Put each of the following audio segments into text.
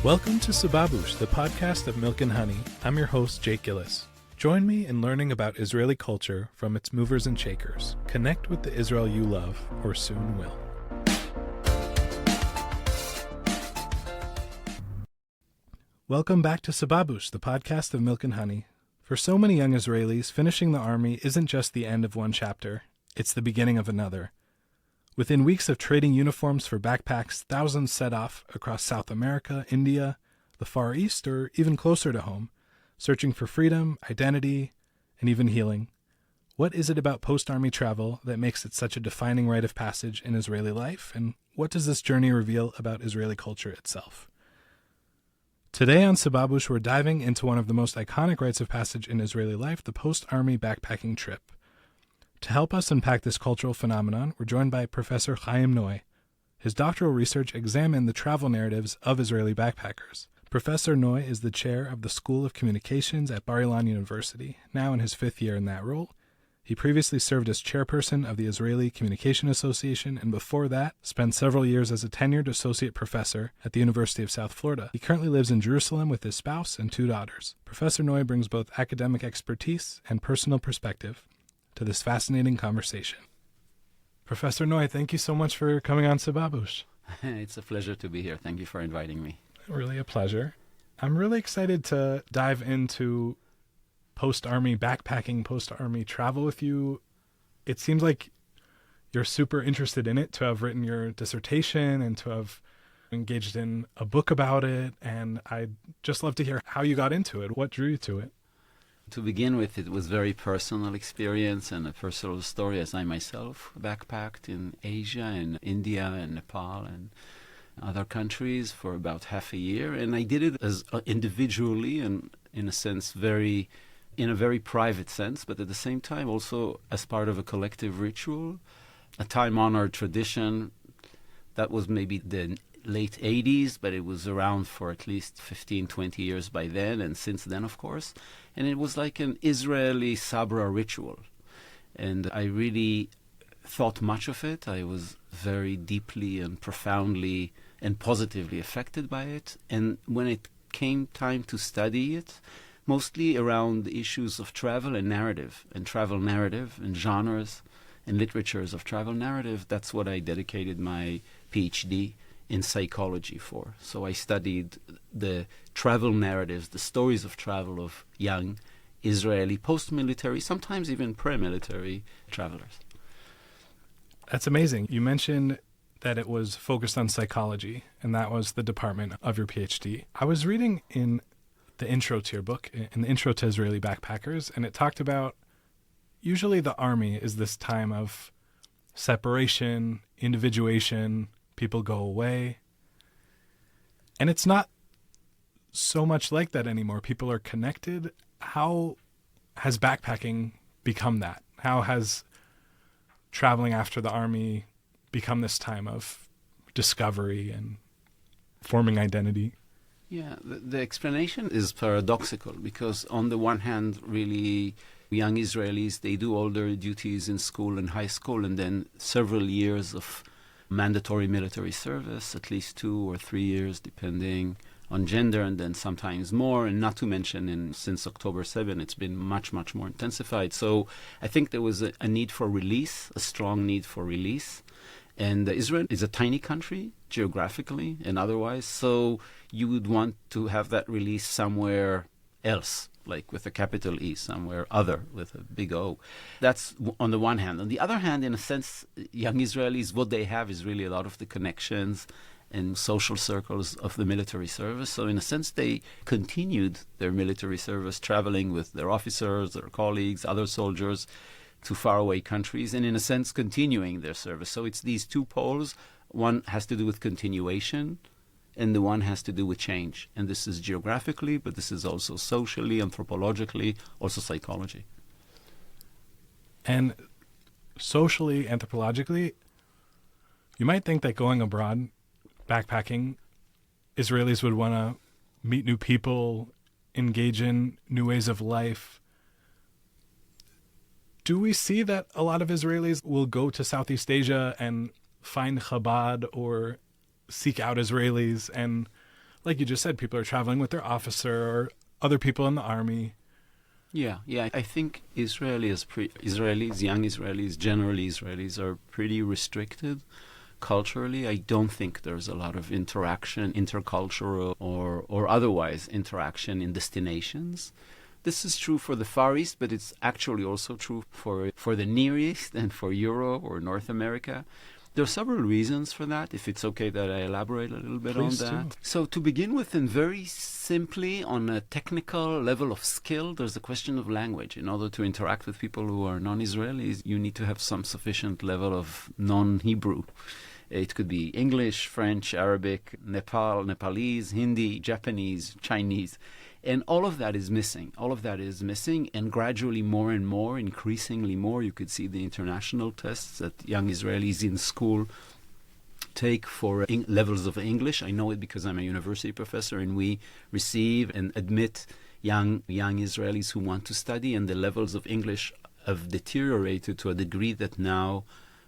Welcome to Sababoosh, the podcast of Milk and Honey. I'm your host, Jake Gillis. Join me in learning about Israeli culture from its movers and shakers. Connect with the Israel you love, or soon will. Welcome back to Sababoosh, the podcast of Milk and Honey. For so many young Israelis, finishing the army isn't just the end of one chapter, it's the beginning of another. Within weeks of trading uniforms for backpacks, thousands set off across South America, India, the Far East, or even closer to home, searching for freedom, identity, and even healing. What is it about post-army travel that makes it such a defining rite of passage in Israeli life, and what does this journey reveal about Israeli culture itself? Today on Sababoosh, we're diving into one of the most iconic rites of passage in Israeli life, the post-army backpacking trip. To help us unpack this cultural phenomenon, we're joined by Professor Chaim Noy. His doctoral research examined the travel narratives of Israeli backpackers. Professor Noy is the chair of the School of Communications at Bar-Ilan University, now in his fifth year in that role. He previously served as chairperson of the Israeli Communication Association, and before that, spent several years as a tenured associate professor at the University of South Florida. He currently lives in Jerusalem with his spouse and two daughters. Professor Noy brings both academic expertise and personal perspective to this fascinating conversation. Professor Noy, thank you so much for coming on Sababoosh. It's a pleasure to be here. Thank you for inviting me. Really a pleasure. I'm really excited to dive into post-army backpacking, post-army travel with you. It seems like you're super interested in it, to have written your dissertation and to have engaged in a book about it. And I'd just love to hear how you got into it. What drew you to it? To begin with, it was very personal experience and a personal story, as I myself backpacked in Asia and India and Nepal and other countries for about half a year. And I did it as individually and in a sense in a very private sense, but at the same time also as part of a collective ritual, a time-honored tradition that was maybe the late 80s, but it was around for at least 15, 20 years by then, and since then, of course. And it was like an Israeli Sabra ritual. And I really thought much of it. I was very deeply and profoundly and positively affected by it. And when it came time to study it, mostly around the issues of travel and narrative, and travel narrative, and genres and literatures of travel narrative, that's what I dedicated my PhD in psychology for. So I studied the travel narratives, the stories of travel of young Israeli post-military, sometimes even pre-military travelers. That's amazing. You mentioned that it was focused on psychology, and that was the department of your PhD. I was reading in the intro to your book, in the intro to Israeli backpackers, and it talked about usually the army is this time of separation, individuation, people go away. And it's not so much like that anymore. People are connected. How has backpacking become that? How has traveling after the army become this time of discovery and forming identity? Yeah, the explanation is paradoxical because on the one hand, really young Israelis, they do all their duties in school and high school and then several years of mandatory military service, at least 2 or 3 years, depending on gender, and then sometimes more, and not to mention since October 7, it's been much, much more intensified. So I think there was a need for release, a strong need for release. And Israel is a tiny country, geographically and otherwise, so you would want to have that release somewhere else, like with a capital E, somewhere other with a big O. That's on the one hand. On the other hand, in a sense, young Israelis, what they have is really a lot of the connections and social circles of the military service. So in a sense, they continued their military service, traveling with their officers, their colleagues, other soldiers to faraway countries, and in a sense, continuing their service. So it's these two poles. One has to do with continuation, and the one has to do with change. And this is geographically, but this is also socially, anthropologically, also psychology. And socially, anthropologically, you might think that going abroad, backpacking, Israelis would want to meet new people, engage in new ways of life. Do we see that a lot of Israelis will go to Southeast Asia and find Chabad or seek out Israelis and like you just said, people are traveling with their officer or other people in the army. Yeah. I think Israelis, young Israelis, generally Israelis, are pretty restricted culturally. I don't think there's a lot of interaction, intercultural or otherwise interaction in destinations. This is true for the Far East, but it's actually also true for the Near East and for Europe or North America. There are several reasons for that, if it's okay that I elaborate a little bit Please on that. do. So to begin with, and very simply, on a technical level of skill, there's a question of language. In order to interact with people who are non-Israelis, you need to have some sufficient level of non-Hebrew. It could be English, French, Arabic, Nepalese, Hindi, Japanese, Chinese. And all of that is missing. And gradually more and more, increasingly more, you could see the international tests that young Israelis in school take for levels of English. I know it because I'm a university professor, and we receive and admit young Israelis who want to study, and the levels of English have deteriorated to a degree that now,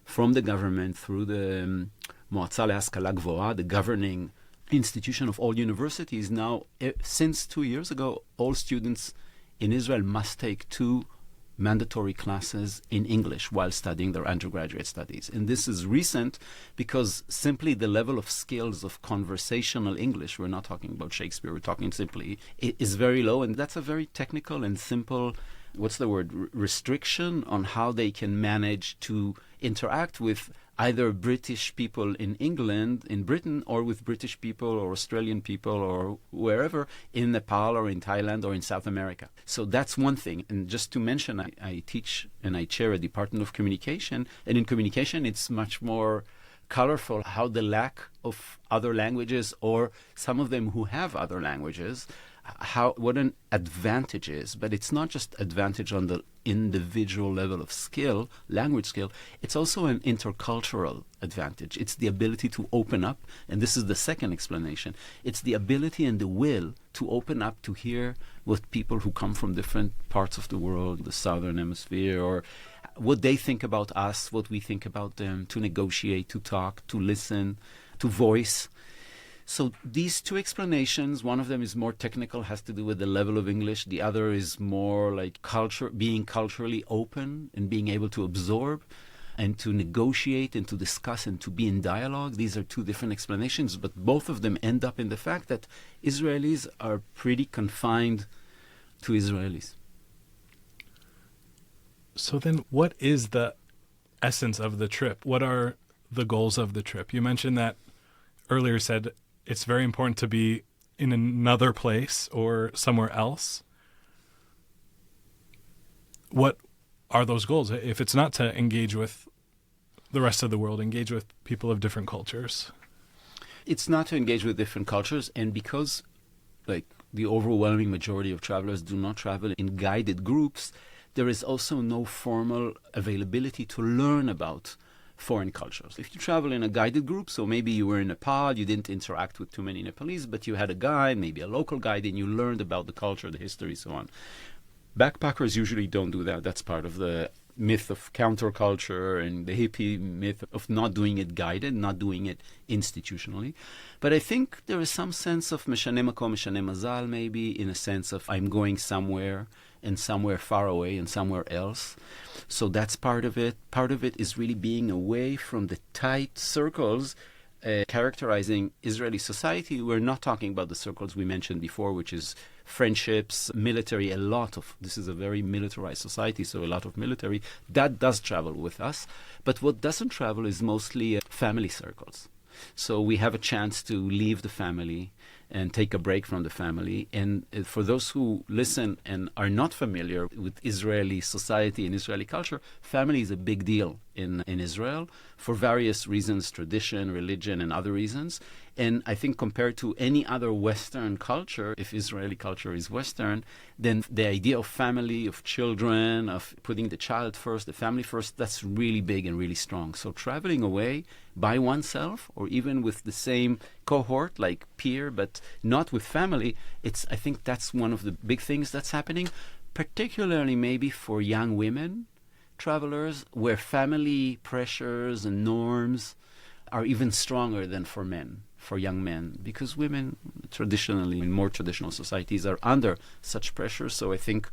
from the government through the Moatza Le'Haskala Gvoha, the governing institution of all universities, now, since 2 years ago, all students in Israel must take 2 mandatory classes in English while studying their undergraduate studies. And this is recent because simply the level of skills of conversational English, we're not talking about Shakespeare, we're talking simply, is very low. And that's a very technical and simple, restriction on how they can manage to interact with either British people in England, in Britain, or with British people or Australian people or wherever in Nepal or in Thailand or in South America. So that's one thing. And just to mention, I teach and I chair a department of communication. And in communication, it's much more colorful how the lack of other languages, or some of them who have other languages, what an advantage is. But it's not just advantage on the individual level of skill, language skill, it's also an intercultural advantage. It's the ability to open up, and this is the second explanation. It's the ability and the will to open up to hear what people who come from different parts of the world, the southern hemisphere, or what they think about us, what we think about them, to negotiate, to talk, to listen, to voice. So these 2 explanations, one of them is more technical, has to do with the level of English. The other is more like culture, being culturally open and being able to absorb and to negotiate and to discuss and to be in dialogue. These are 2 different explanations, but both of them end up in the fact that Israelis are pretty confined to Israelis. So then what is the essence of the trip? What are the goals of the trip? You mentioned that earlier, said it's very important to be in another place or somewhere else. What are those goals? If it's not to engage with the rest of the world, engage with people of different cultures. It's not to engage with different cultures, and because the overwhelming majority of travelers do not travel in guided groups, there is also no formal availability to learn about foreign cultures. If you travel in a guided group, so maybe you were in Nepal, you didn't interact with too many Nepalese, but you had a guide, maybe a local guide, and you learned about the culture, the history, so on. Backpackers usually don't do that. That's part of the myth of counterculture and the hippie myth of not doing it guided, not doing it institutionally. But I think there is some sense of Meshaneh Makom, Meshaneh Mazal, maybe, in a sense of I'm going somewhere, and somewhere far away and somewhere else. So that's part of it. Part of it is really being away from the tight circles characterizing Israeli society. We're not talking about the circles we mentioned before, which is friendships, military, this is a very militarized society, so a lot of military. That does travel with us. But what doesn't travel is mostly family circles. So we have a chance to leave the family and take a break from the family. And for those who listen and are not familiar with Israeli society and Israeli culture, family is a big deal in Israel for various reasons, tradition, religion, and other reasons. And I think compared to any other Western culture, if Israeli culture is Western, then the idea of family, of children, of putting the child first, the family first, that's really big and really strong. So traveling away by oneself, or even with the same cohort, like peer, but not with family, I think that's one of the big things that's happening, particularly maybe for young women travelers, where family pressures and norms are even stronger than for men. for young men, because women traditionally in more traditional societies are under such pressure. So I think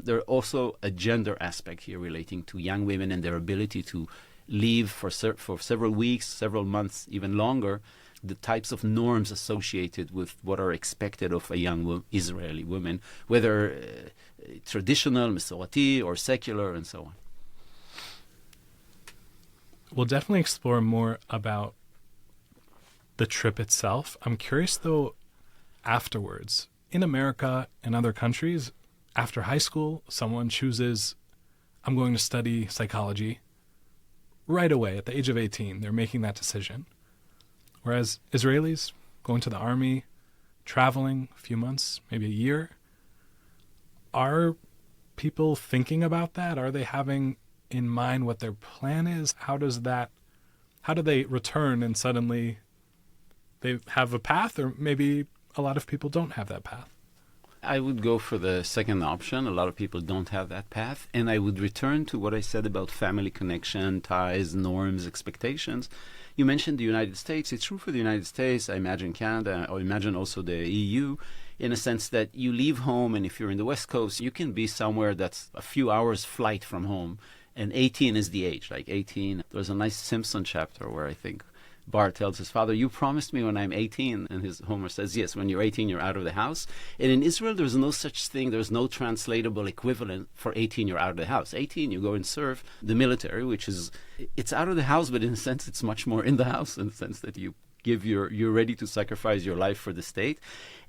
there also a gender aspect here relating to young women and their ability to leave for several weeks, several months, even longer, the types of norms associated with what are expected of a young Israeli woman, whether traditional, Masorati, or secular, and so on. We'll definitely explore more about the trip itself. I'm curious, though, afterwards. In America and other countries, after high school, someone chooses, I'm going to study psychology. Right away, at the age of 18, they're making that decision. Whereas Israelis, going to the army, traveling a few months, maybe a year, are people thinking about that? Are they having in mind what their plan is? How do they return and suddenly they have a path, or maybe a lot of people don't have that path? I would go for the second option. A lot of people don't have that path. And I would return to what I said about family connection, ties, norms, expectations. You mentioned the United States. It's true for the United States. I imagine Canada, or imagine also the EU, in a sense that you leave home, and if you're in the West Coast, you can be somewhere that's a few hours flight from home. And 18 is the age, like 18. There's a nice Simpson chapter where I think Bart tells his father, you promised me when I'm 18. And Homer says, yes, when you're 18, you're out of the house. And in Israel, there's no such thing. There's no translatable equivalent for 18, you're out of the house. 18, you go and serve the military, which is, it's out of the house, but in a sense, it's much more in the house, in the sense that you're ready to sacrifice your life for the state.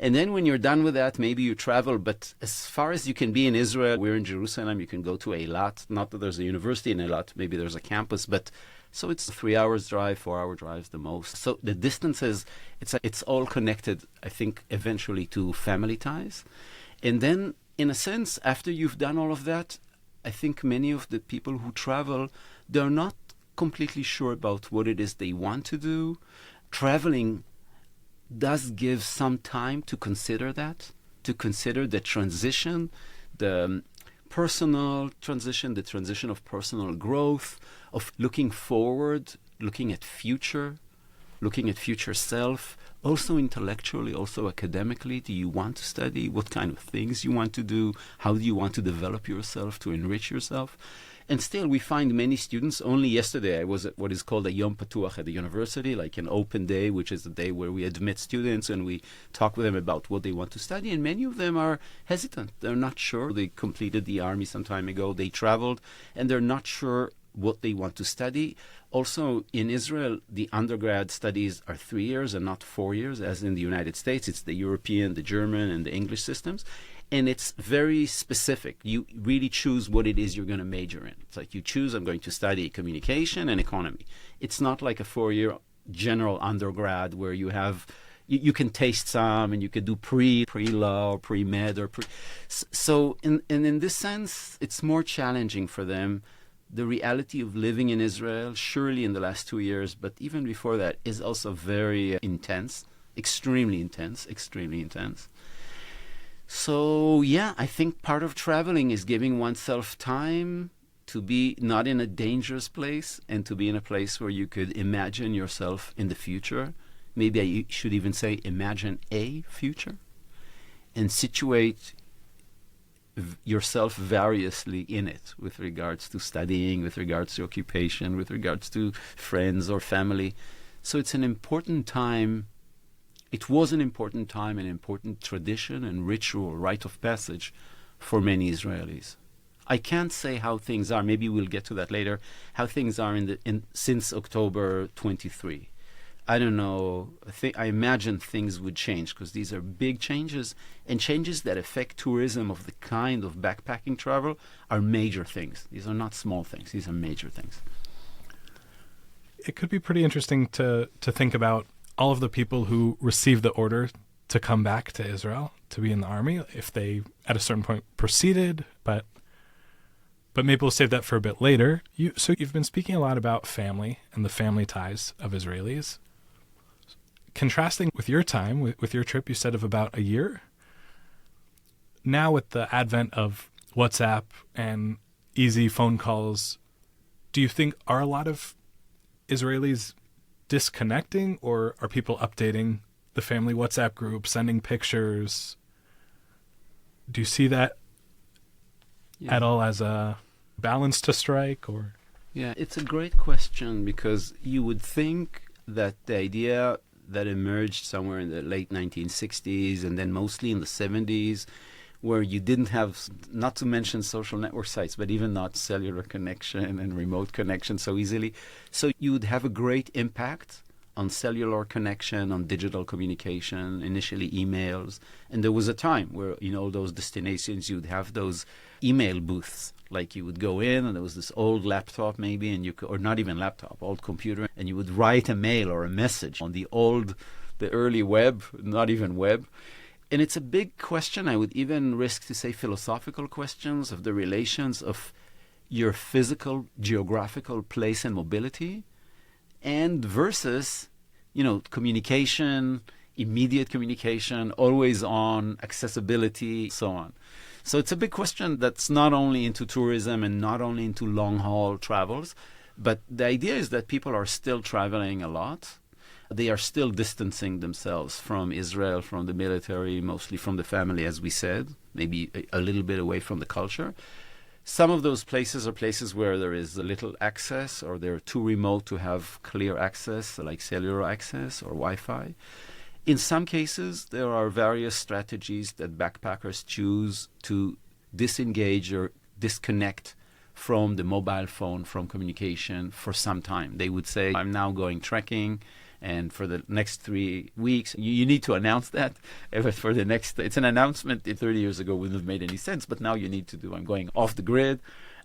And then when you're done with that, maybe you travel. But as far as you can be in Israel, we're in Jerusalem, you can go to Eilat. Not that there's a university in Eilat, maybe there's a campus, but so it's 3 hours drive, 4 hour drives the most. So the distances, it's all connected, I think, eventually to family ties. And then, in a sense, after you've done all of that, I think many of the people who travel, they're not completely sure about what it is they want to do. Traveling does give some time to consider that, to consider the transition, the personal transition, the transition of personal growth, of looking forward, looking at future self, also intellectually, also academically. Do you want to study? What kind of things you want to do? How do you want to develop yourself, to enrich yourself? And still, we find many students. Only yesterday, I was at what is called a Yom Patuach at the university, like an open day, which is a day where we admit students and we talk with them about what they want to study. And many of them are hesitant. They're not sure. They completed the army some time ago. They traveled, and they're not sure what they want to study. Also, in Israel, the undergrad studies are 3 years and not 4 years, as in the United States. It's the European, the German, and the English systems. And it's very specific. You really choose what it is you're going to major in. It's like you choose, I'm going to study communication and economy. It's not like a 4-year general undergrad where you have, you can taste some and you can do pre-law, or pre-med, or so in this sense, it's more challenging for them. The reality of living in Israel, surely in the last 2 years, but even before that, is also very intense, extremely intense, extremely intense. So, yeah, I think part of traveling is giving oneself time to be not in a dangerous place and to be in a place where you could imagine yourself in the future. Maybe I should even say imagine a future and situate yourself variously in it with regards to studying, with regards to occupation, with regards to friends or family. So it's an important time. It was an important time, an important tradition and ritual, rite of passage for many Israelis. I can't say how things are. Maybe we'll get to that later. How things are since October 23. I don't know. I imagine things would change because these are big changes, and changes that affect tourism of the kind of backpacking travel are major things. These are not small things. These are major things. It could be pretty interesting to think about all of the people who received the order to come back to Israel, to be in the army, if they, at a certain point, proceeded, but maybe we'll save that for a bit later. So you've been speaking a lot about family and the family ties of Israelis. Contrasting with your time, with your trip, you said of about a year. Now with the advent of WhatsApp and easy phone calls, do you think are a lot of Israelis disconnecting, or are people updating the family WhatsApp group, sending pictures? Do you see that at all as a balance to strike, or? Yeah, it's a great question, because you would think that the idea that emerged somewhere in the late 1960s and then mostly in the 70s, where you didn't have, not to mention social network sites, but even not cellular connection and remote connection so easily. So you would have a great impact on cellular connection, on digital communication, initially emails. And there was a time where, in all those destinations, you'd have those email booths. Like you would go in and there was this old laptop maybe, and you could, or not even laptop, old computer, and you would write a mail or a message on the early web, not even web. And it's a big question. I would even risk to say philosophical questions of the relations of your physical, geographical place and mobility, and versus, communication, immediate communication, always on, accessibility, so on. So it's a big question that's not only into tourism and not only into long-haul travels, but the idea is that people are still traveling a lot. They are still distancing themselves from Israel, from the military, mostly from the family, as we said, maybe a little bit away from the culture. Some of those places are places where there is a little access, or they're too remote to have clear access, like cellular access or Wi-Fi. In some cases, there are various strategies that backpackers choose to disengage or disconnect from the mobile phone, from communication for some time. They would say, I'm now going trekking, and for the next 3 weeks, you need to announce that. For the next, it's an announcement that 30 years ago wouldn't have made any sense, but now you need to do, I'm going off the grid.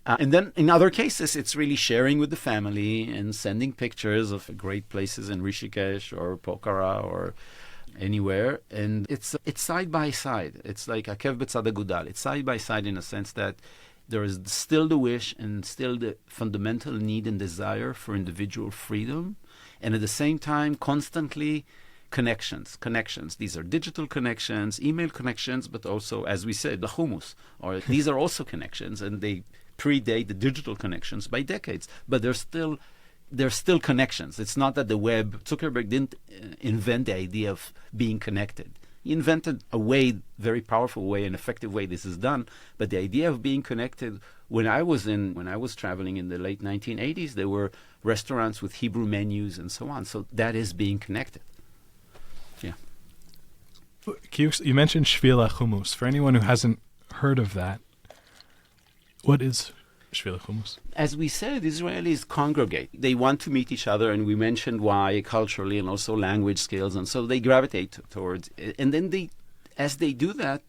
And then in other cases, it's really sharing with the family and sending pictures of great places in Rishikesh or Pokhara or anywhere. And it's side by side. It's like Akev B'tzad Agudal. It's side by side in a sense that there is still the wish and still the fundamental need and desire for individual freedom. And at the same time, constantly connections. These are digital connections, email connections, but also, as we said, the hummus. Or these are also connections, and they predate the digital connections by decades. But they're still connections. It's not that the web, Zuckerberg didn't invent the idea of being connected. He invented a way, very powerful way, an effective way this is done. But the idea of being connected, when I was traveling in the late 1980s, there were restaurants with Hebrew menus and so on. So that is being connected. Yeah. You mentioned Shvila Hummus. For anyone who hasn't heard of that, what is Shvila Hummus? As we said, Israelis congregate. They want to meet each other, and we mentioned why culturally and also language skills, and so they gravitate towards it. And then as they do that,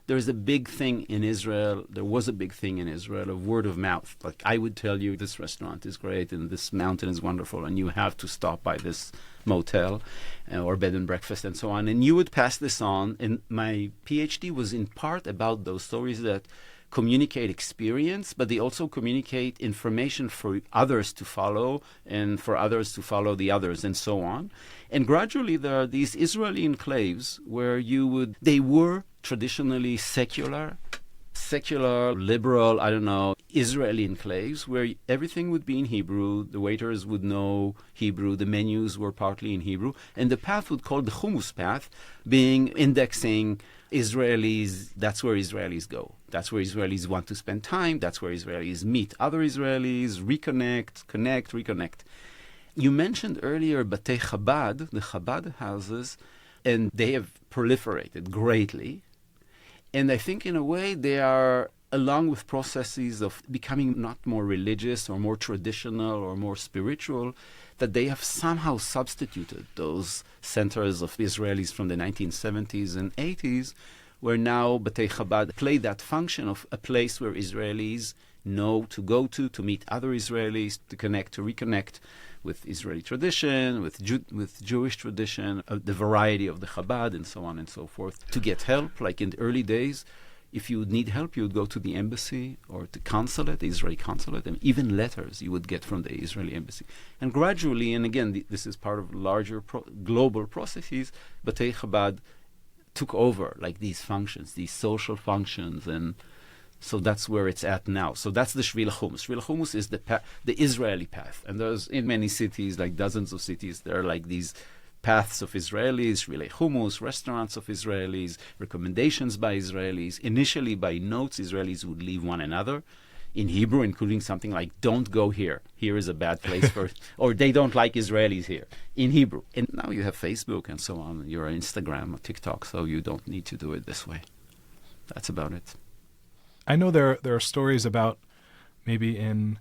there's a big thing in Israel. There was a big thing in Israel of word of mouth. Like, I would tell you, this restaurant is great and this mountain is wonderful and you have to stop by this motel or bed and breakfast and so on. And you would pass this on. And my PhD was in part about those stories that communicate experience, but they also communicate information for others to follow and for others to follow the others and so on. And gradually there are these Israeli enclaves where they were traditionally secular, liberal, Israeli enclaves where everything would be in Hebrew, the waiters would know Hebrew, the menus were partly in Hebrew, and the path would call the Hummus path, being indexing Israelis. That's where Israelis go. That's where Israelis want to spend time. That's where Israelis meet other Israelis, reconnect. You mentioned earlier Batei Chabad, the Chabad houses, and they have proliferated greatly. And I think in a way they are, along with processes of becoming not more religious or more traditional or more spiritual, that they have somehow substituted those centers of Israelis from the 1970s and 80s, where now Batei Chabad play that function of a place where Israelis know to go to meet other Israelis, to connect, to reconnect with Israeli tradition, with Jewish tradition, the variety of the Chabad, and so on and so forth, to get help. Like in the early days, if you would need help, you would go to the embassy or the consulate, the Israeli consulate, and even letters you would get from the Israeli embassy. And gradually, and again, this is part of larger global processes, Batei Chabad took over like these functions, these social functions, and So that's where it's at now. So that's the Shvil HaChumus. Shvil HaChumus is the Israeli path. And there's in many cities, like dozens of cities, there are like these paths of Israelis, Shvil HaChumus, restaurants of Israelis, recommendations by Israelis. Initially by notes, Israelis would leave one another in Hebrew, including something like, don't go here. Here is a bad place for, or they don't like Israelis here, in Hebrew. And now you have Facebook and so on. You're on Instagram or TikTok, so you don't need to do it this way. That's about it. I know there are stories about maybe in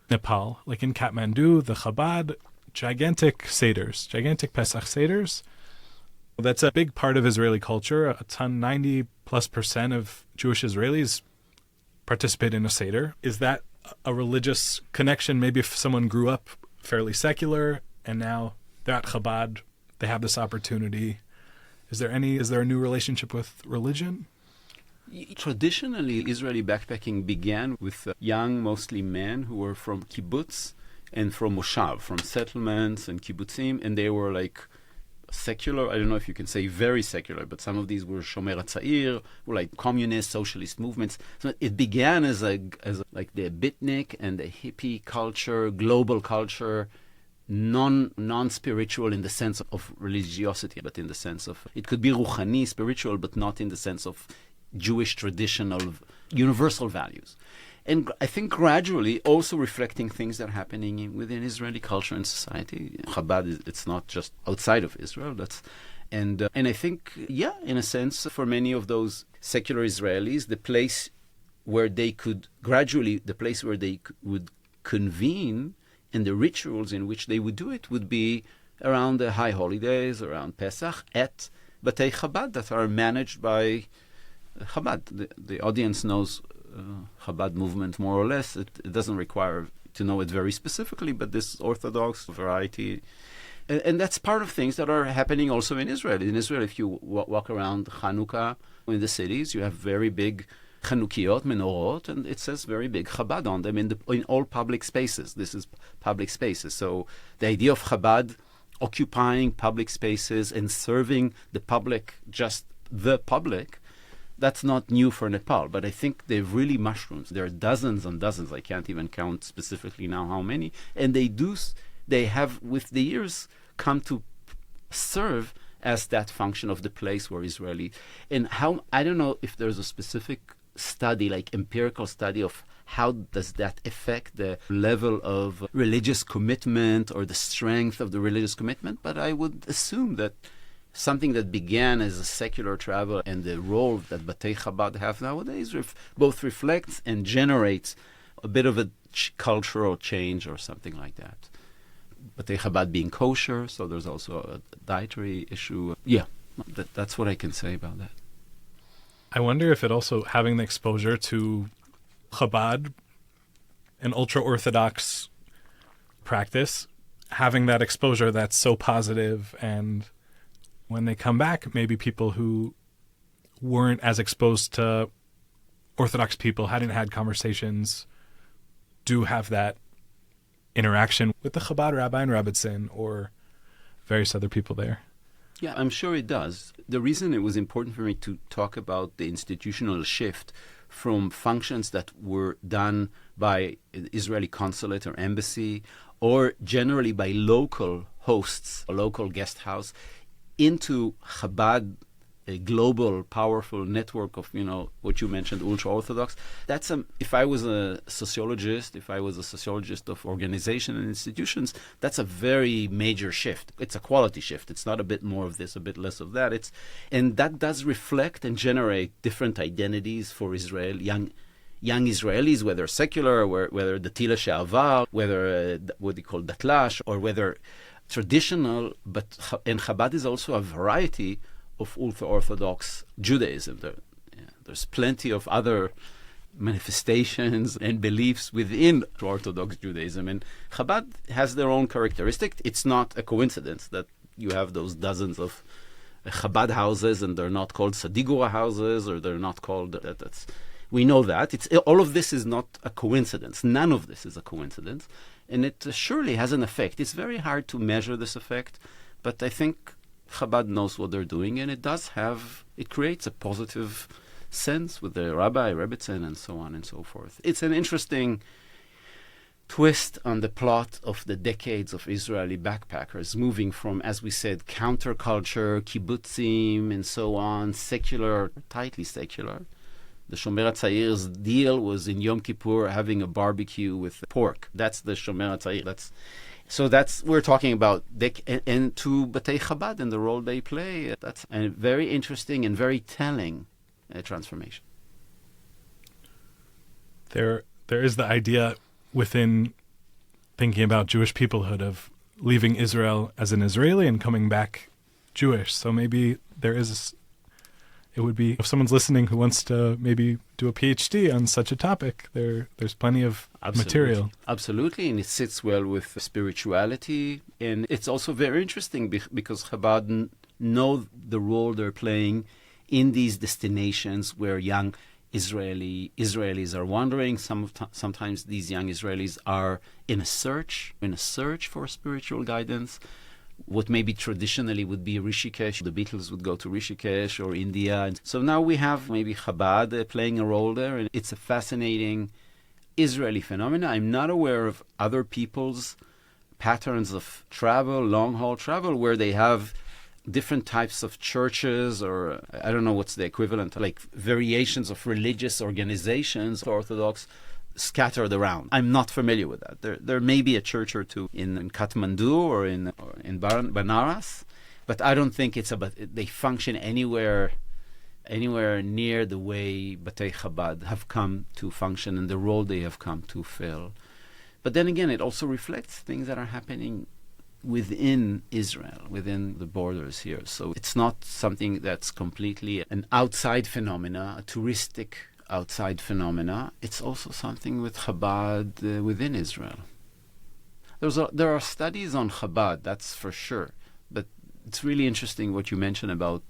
Nepal, like in Kathmandu, the Chabad, gigantic seders, gigantic Pesach seders. That's a big part of Israeli culture. 90+% of Jewish Israelis participate in a seder. Is that a religious connection? Maybe if someone grew up fairly secular and now they're at Chabad, they have this opportunity. Is there a new relationship with religion? Traditionally, Israeli backpacking began with young, mostly men who were from kibbutz and from moshav, from settlements and kibbutzim, and they were like secular. I don't know if you can say very secular, but some of these were Shomer HaTzair, were like communist, socialist movements. So it began as like the beatnik and the hippie culture, global culture, non-spiritual in the sense of religiosity, but in the sense of, it could be ruchani, spiritual, but not in the sense of Jewish traditional universal values. And I think gradually also reflecting things that are happening within Israeli culture and society. Chabad, it's not just outside of Israel. And I think, in a sense, for many of those secular Israelis, the place where they would convene and the rituals in which they would do it would be around the high holidays, around Pesach, at Batei Chabad that are managed by Chabad. The audience knows Chabad movement more or less. It doesn't require to know it very specifically, but this Orthodox variety. And that's part of things that are happening also in Israel. In Israel, if you walk around Chanukah in the cities, you have very big Chanukiot, menorot, and it says very big Chabad on them in all public spaces. This is public spaces. So the idea of Chabad occupying public spaces and serving the public, just the public, that's not new for Nepal, but I think they've really mushroomed. There are dozens and dozens. I can't even count specifically now how many. And they have, with the years, come to serve as that function of the place where Israeli. And how, I don't know if there's a specific study, like empirical study of how does that affect the level of religious commitment or the strength of the religious commitment, but I would assume that something that began as a secular travel and the role that Batei Chabad have nowadays both reflects and generates a bit of a cultural change or something like that. Batei Chabad being kosher, so there's also a dietary issue. That's what I can say about that. I wonder if it also, having the exposure to Chabad, an ultra-Orthodox practice, having that exposure that's so positive, and when they come back, maybe people who weren't as exposed to Orthodox people, hadn't had conversations, do have that interaction with the Chabad rabbi in Rebbetzin or various other people there. Yeah, I'm sure it does. The reason it was important for me to talk about the institutional shift from functions that were done by Israeli consulate or embassy or generally by local hosts, a local guest house, into Chabad, a global, powerful network of, what you mentioned, ultra-Orthodox. That's if I was a sociologist of organization and institutions, that's a very major shift. It's a quality shift. It's not a bit more of this, a bit less of that. And that does reflect and generate different identities for Israel, young Israelis, whether secular, whether the Tila She'avar, whether what they call Datlash, or whether traditional, and Chabad is also a variety of ultra-Orthodox Judaism. There's plenty of other manifestations and beliefs within Orthodox Judaism, and Chabad has their own characteristic. It's not a coincidence that you have those dozens of Chabad houses, and they're not called Sadigura houses, or they're not called... we know that. All of this is not a coincidence. None of this is a coincidence, and it surely has an effect. It's very hard to measure this effect, but I think Chabad knows what they're doing, and it creates a positive sense with the Rabbi, Rebbitzin, and so on and so forth. It's an interesting twist on the plot of the decades of Israeli backpackers, moving from, as we said, counterculture, kibbutzim, and so on, secular, tightly secular. The Shomer HaTzair's deal was in Yom Kippur having a barbecue with pork. That's the Shomer HaTzair. We're talking about, and to Batei Chabad and the role they play. That's a very interesting and very telling transformation. There is the idea within thinking about Jewish peoplehood of leaving Israel as an Israeli and coming back Jewish. So maybe it would be, if someone's listening who wants to maybe do a PhD on such a topic, there's plenty of material. Absolutely, and it sits well with spirituality. And it's also very interesting because Chabad know the role they're playing in these destinations where young Israelis are wandering. Sometimes these young Israelis are in a search for spiritual guidance. What maybe traditionally would be Rishikesh, the Beatles would go to Rishikesh or India. And so now we have maybe Chabad playing a role there, and it's a fascinating Israeli phenomenon. I'm not aware of other people's patterns of travel, long-haul travel, where they have different types of churches, or I don't know what's the equivalent, like variations of religious organizations, Orthodox, scattered around. I'm not familiar with that. There may be a church or two in Kathmandu or in Banaras, but I don't think they function anywhere near the way Batei Chabad have come to function and the role they have come to fill. But then again, it also reflects things that are happening within Israel, within the borders here. So it's not something that's completely an outside phenomena, a touristic outside phenomena. It's also something with Chabad within Israel. There are studies on Chabad, that's for sure. But it's really interesting what you mentioned about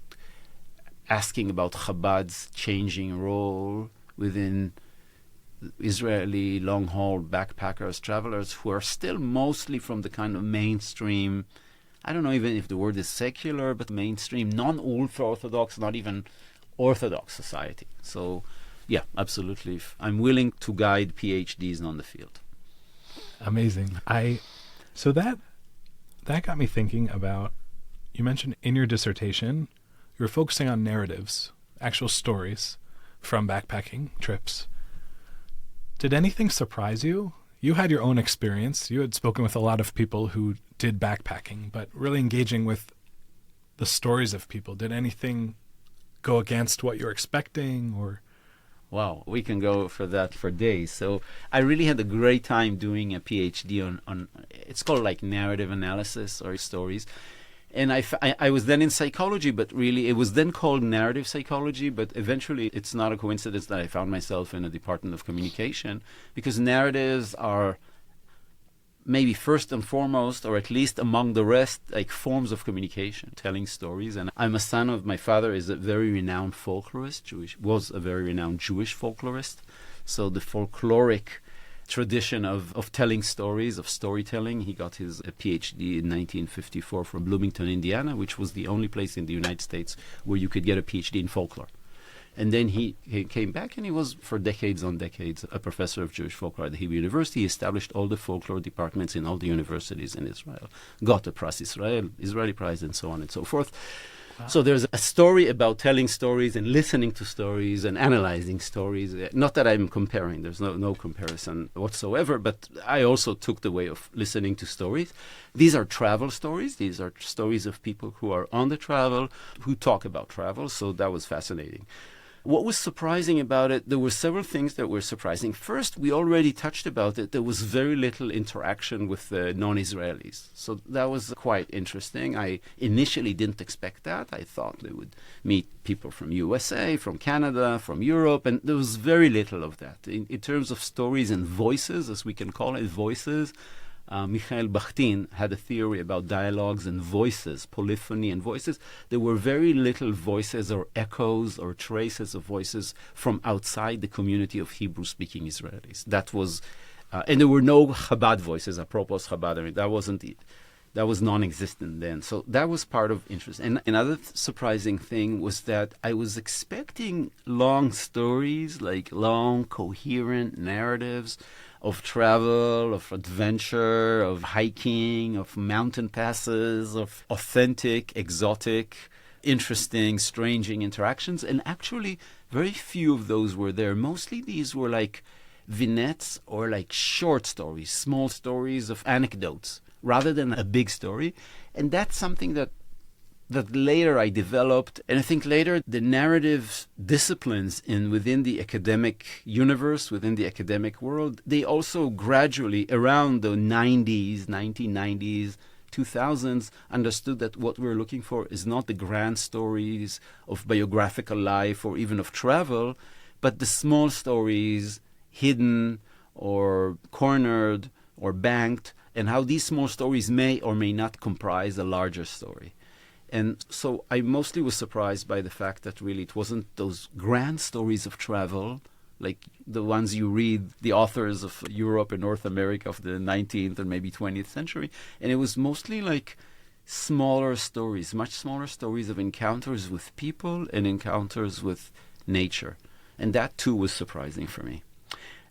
asking about Chabad's changing role within Israeli long-haul backpackers, travelers who are still mostly from the kind of mainstream, I don't know even if the word is secular, but mainstream, non-ultra-Orthodox, not even Orthodox society. So, yeah, absolutely. I'm willing to guide PhDs on the field. Amazing. So that got me thinking about, you mentioned in your dissertation, you were focusing on narratives, actual stories from backpacking trips. Did anything surprise you? You had your own experience. You had spoken with a lot of people who did backpacking, but really engaging with the stories of people. Did anything go against what you're expecting, or? Wow, we can go for that for days. So I really had a great time doing a PhD on it's called like narrative analysis or stories. And I was then in psychology, but really it was then called narrative psychology, but eventually it's not a coincidence that I found myself in a department of communication, because narratives are maybe first and foremost, or at least among the rest, like forms of communication, telling stories. And I'm a son of, my father is a very renowned folklorist, was a very renowned Jewish folklorist. So the folkloric tradition of telling stories, of storytelling. He got his PhD in 1954 from Bloomington, Indiana, which was the only place in the United States where you could get a PhD in folklore. And then he came back, and he was, for decades on decades, a professor of Jewish folklore at the Hebrew University. He established all the folklore departments in all the universities in Israel, got the Pras Israel, Israeli Prize, and so on and so forth. Wow. So there's a story about telling stories and listening to stories and analyzing stories. Not that I'm comparing. There's no comparison whatsoever, but I also took the way of listening to stories. These are travel stories. These are stories of people who are on the travel, who talk about travel. So that was fascinating. What was surprising about it, there were several things that were surprising. First, we already touched about it. There was very little interaction with the non-Israelis. So that was quite interesting. I initially didn't expect that. I thought they would meet people from USA, from Canada, from Europe, and there was very little of that. In terms of stories and voices, as we can call it, voices, Michael Bakhtin had a theory about dialogues and voices, polyphony and voices. There were very little voices or echoes or traces of voices from outside the community of Hebrew-speaking Israelis. That was, and there were no Chabad voices, apropos Chabad. I mean, that wasn't That was non-existent then. So that was part of interest. And another surprising thing was that I was expecting long stories, like long, coherent narratives of travel, of adventure, of hiking, of mountain passes, of authentic, exotic, interesting, stranging interactions. And actually, very few of those were there. Mostly these were like vignettes or like short stories, small stories of anecdotes, rather than a big story. And that's something that later I developed. And I think later the narrative disciplines within the academic universe, within the academic world, they also gradually, around the 1990s, 2000s, understood that what we're looking for is not the grand stories of biographical life or even of travel, but the small stories, hidden or cornered or banked, and how these small stories may or may not comprise a larger story. And so I mostly was surprised by the fact that really it wasn't those grand stories of travel, like the ones you read, the authors of Europe and North America of the 19th and maybe 20th century. And it was mostly like smaller stories, much smaller stories of encounters with people and encounters with nature. And that too was surprising for me.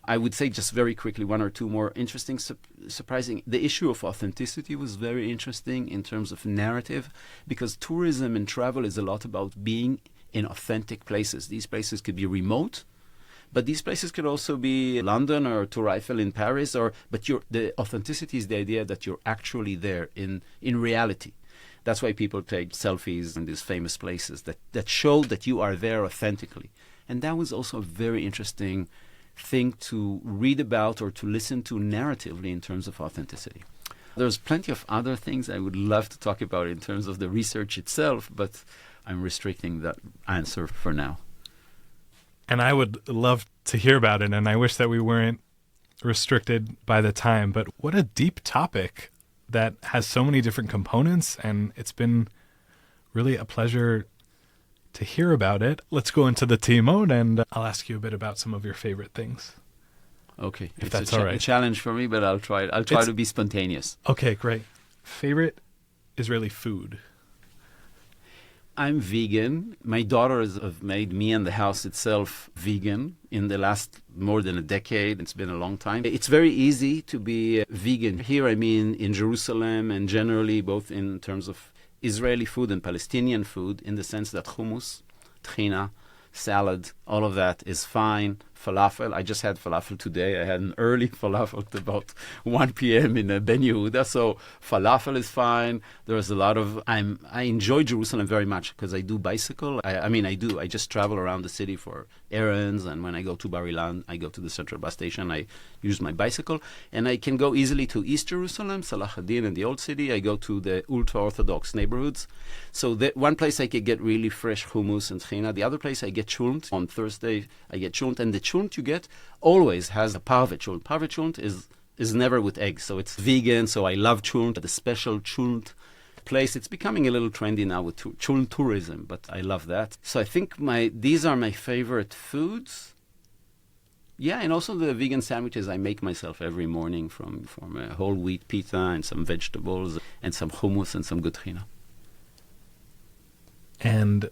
I would say just very quickly one or two more interesting, surprising. The issue of authenticity was very interesting in terms of narrative, because tourism and travel is a lot about being in authentic places. These places could be remote, but these places could also be London or Tour Eiffel in Paris. But the authenticity is the idea that you're actually there in reality. That's why people take selfies in these famous places that show that you are there authentically. And that was also a very interesting thing to read about or to listen to narratively in terms of authenticity. There's plenty of other things I would love to talk about in terms of the research itself, but I'm restricting that answer for now. And I would love to hear about it, and I wish that we weren't restricted by the time, but what a deep topic that has so many different components, and it's been really a pleasure to hear about it. Let's go into the tea mode, and I'll ask you a bit about some of your favorite things. Okay. If that's all right. It's a challenge for me, but I'll try to be spontaneous. Okay, great. Favorite Israeli food? I'm vegan. My daughters have made me and the house itself vegan in the last more than a decade. It's been a long time. It's very easy to be vegan. Here, I mean, in Jerusalem and generally both in terms of Israeli food and Palestinian food, in the sense that hummus, tahina, salad, all of that is fine. Falafel, I just had falafel today. I had an early falafel at about 1 p.m. in Ben Yehuda, so falafel is fine. There's a lot of, I enjoy Jerusalem very much because I do bicycle. I just travel around the city for errands, and when I go to Bar-Ilan, I go to the central bus station, I use my bicycle, and I can go easily to East Jerusalem, Salah ad-Din and the Old City. I go to the ultra-Orthodox neighborhoods. So one place I could get really fresh hummus and tahina. The other place I get chunt. On Thursday, I get chunt, and the chunt you get always has a parve chunt. Parve chunt is never with eggs, so it's vegan, so I love chunt. The special chunt place, it's becoming a little trendy now with chunt tourism, but I love that. So I think these are my favorite foods. Yeah, and also the vegan sandwiches I make myself every morning from a whole wheat pita and some vegetables and some hummus and some good tahina. And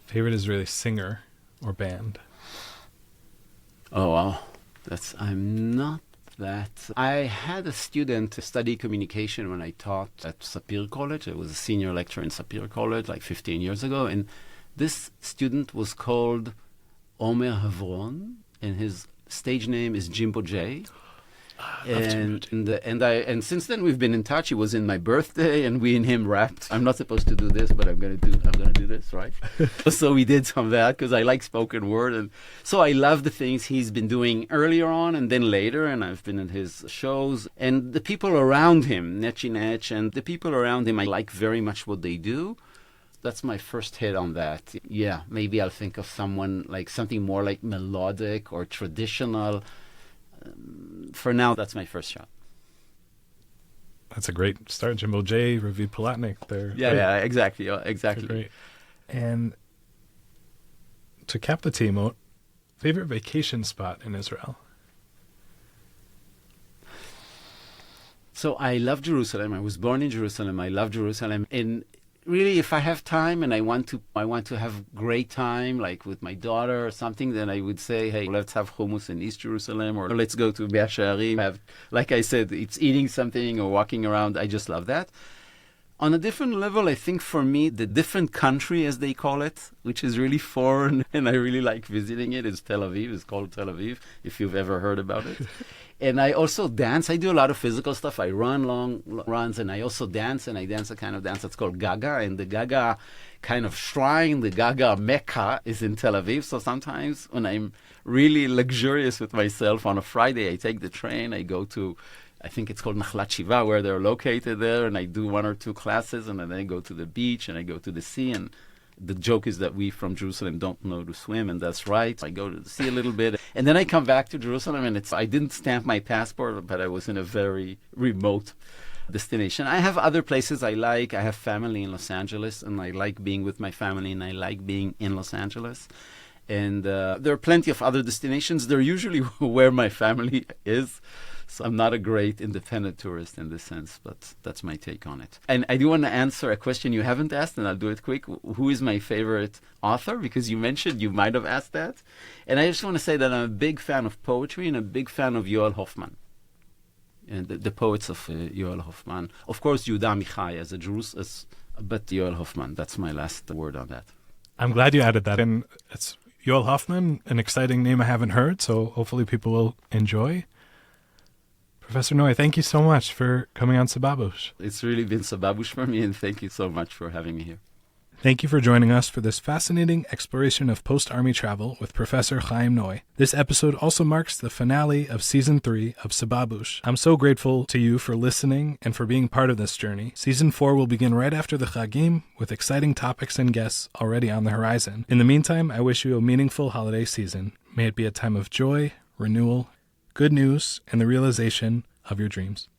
favorite Israeli singer or band? Oh, wow. I'm not that. I had a student study communication when I taught at Sapir College. I was a senior lecturer in Sapir College like 15 years ago. And this student was called Omer Havron, and his stage name is Jimbo J. And since then we've been in touch. It was in my birthday, and we and him rapped. I'm not supposed to do this, but I'm gonna do this, right? So we did some of that because I like spoken word, and so I love the things he's been doing earlier on and then later. And I've been in his shows, and the people around him, Nechi Nech, and the people around him, I like very much what they do. That's my first hit on that. Yeah, maybe I'll think of someone like something more like melodic or traditional. For now, that's my first shot. That's a great start. Jimbo J, Ravid Palatnik. Yeah, exactly. They're great. And to cap the team, favorite vacation spot in Israel? So I love Jerusalem. I was born in Jerusalem. I love Jerusalem. And really, if I have time and I want to have great time, like with my daughter or something, then I would say, hey, let's have hummus in East Jerusalem, or let's go to Mea Shearim. Have, like I said, it's eating something or walking around. I just love that. On a different level, I think for me, the different country, as they call it, which is really foreign, and I really like visiting it, is Tel Aviv. It's called Tel Aviv, if you've ever heard about it. And I also dance. I do a lot of physical stuff. I run long runs, and I also dance, and I dance a kind of dance that's called Gaga. And the Gaga kind of shrine, the Gaga Mecca, is in Tel Aviv. So sometimes when I'm really luxurious with myself on a Friday, I take the train, I go to, I think it's called Nachlat Shiva, where they're located there, and I do 1 or 2 classes, and then I go to the beach, and I go to the sea, and the joke is that we from Jerusalem don't know to swim, and that's right. I go to the sea a little bit, and then I come back to Jerusalem, and I didn't stamp my passport, but I was in a very remote destination. I have other places I like. I have family in Los Angeles, and I like being with my family, and I like being in Los Angeles. And there are plenty of other destinations. They're usually where my family is. So I'm not a great independent tourist in this sense, but that's my take on it. And I do want to answer a question you haven't asked, and I'll do it quick. Who is my favorite author? Because you mentioned you might have asked that. And I just want to say that I'm a big fan of poetry and a big fan of Yoel Hoffman. And the poets of Yoel Hoffman. Of course, Yehuda Amichai as a Jerusalem, but Yoel Hoffman. That's my last word on that. I'm glad you added that. And it's Yoel Hoffman, an exciting name I haven't heard, so hopefully people will enjoy. Professor Noy, thank you so much for coming on Sababoosh. It's really been Sababoosh for me, and thank you so much for having me here. Thank you for joining us for this fascinating exploration of post-army travel with Professor Chaim Noy. This episode also marks the finale of Season 3 of Sababoosh. I'm so grateful to you for listening and for being part of this journey. Season 4 will begin right after the Chagim, with exciting topics and guests already on the horizon. In the meantime, I wish you a meaningful holiday season. May it be a time of joy, renewal, good news, and the realization of your dreams.